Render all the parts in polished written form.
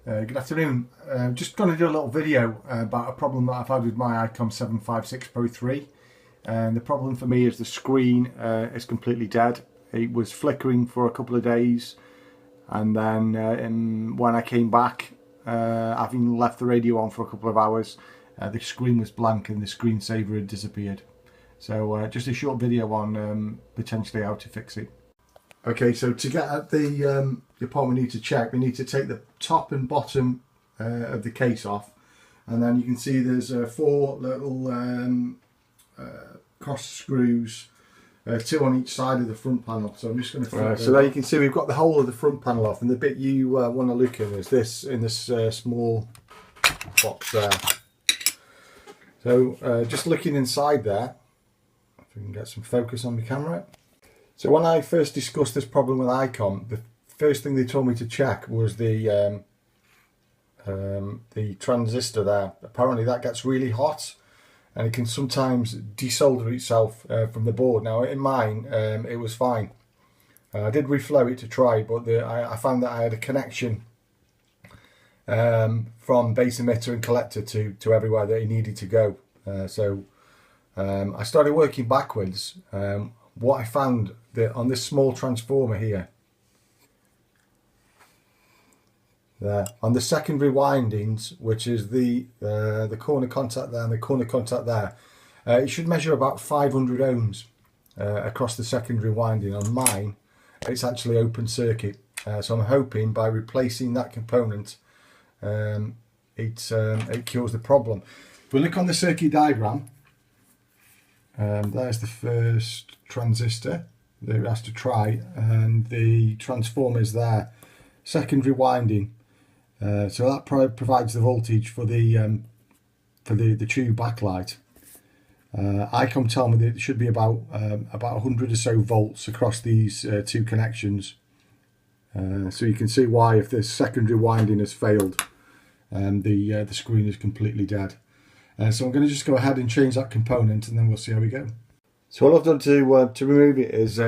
Good afternoon. Just going to do a little video about a problem that I've had with my Icom 756 Pro 3. And the problem for me is the screen is completely dead. It was flickering for a couple of days, and then when I came back, having left the radio on for a couple of hours, the screen was blank and the screensaver had disappeared. So just a short video on potentially how to fix it. Okay, so to get at the part we need to check, we need to take the top and bottom of the case off, and then you can see there's 4 little cross screws, 2 on each side of the front panel. So I'm just going to so there you can see we've got the whole of the front panel off, and the bit you want to look at is this in this small box there. So just looking inside there, if we can get some focus on the camera. So when I first discussed this problem with Icom, the first thing they told me to check was the transistor there. Apparently that gets really hot and it can sometimes desolder itself from the board. Now in mine it was fine. I did reflow it to try, but I found that I had a connection from base emitter and collector to everywhere that it needed to go. So I started working backwards. What I found that on this small transformer here, there on the secondary windings, which is the corner contact there and the corner contact there, it should measure about 500 ohms across the secondary winding. On mine, it's actually open circuit, so I'm hoping by replacing that component, it cures the problem. If we look on the circuit diagram, there's the first transistor that it has to try, and the transformer is there, secondary winding. So that provides the voltage for the tube backlight. Icom tell me that it should be about 100 or so volts across these 2 connections. So you can see why, if this secondary winding has failed, the screen is completely dead. So I'm going to just go ahead and change that component, and then we'll see how we go. So all I've done to remove it is,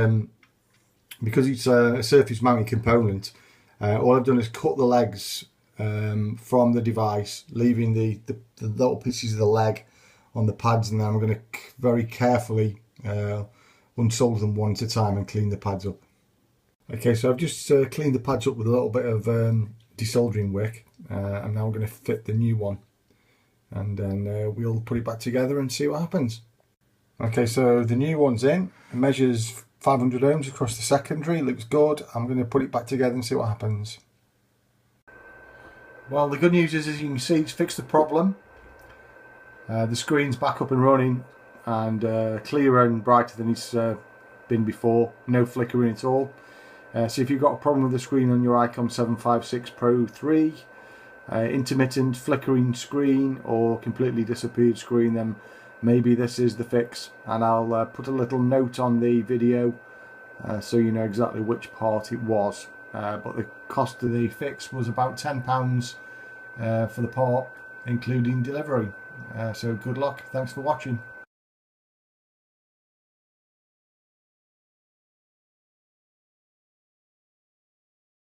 because it's a surface mounting component, all I've done is cut the legs from the device, leaving the little pieces of the leg on the pads, and then I'm going to very carefully unsolder them one at a time and clean the pads up. Okay, so I've just cleaned the pads up with a little bit of desoldering wick, and now I'm going to fit the new one, and then we'll put it back together and see what happens. Okay, so the new one's in. It measures 500 ohms across the secondary. It looks good. I'm going to put it back together and see what happens. Well, the good news is, as you can see, it's fixed the problem. The screen's back up and running, and clearer and brighter than it's been before. No flickering at all. So if you've got a problem with the screen on your Icom 756 Pro 3, intermittent flickering screen or completely disappeared screen, then maybe this is the fix. And I'll put a little note on the video so you know exactly which part it was. But the cost of the fix was about £10 for the part, including delivery. So good luck. Thanks for watching.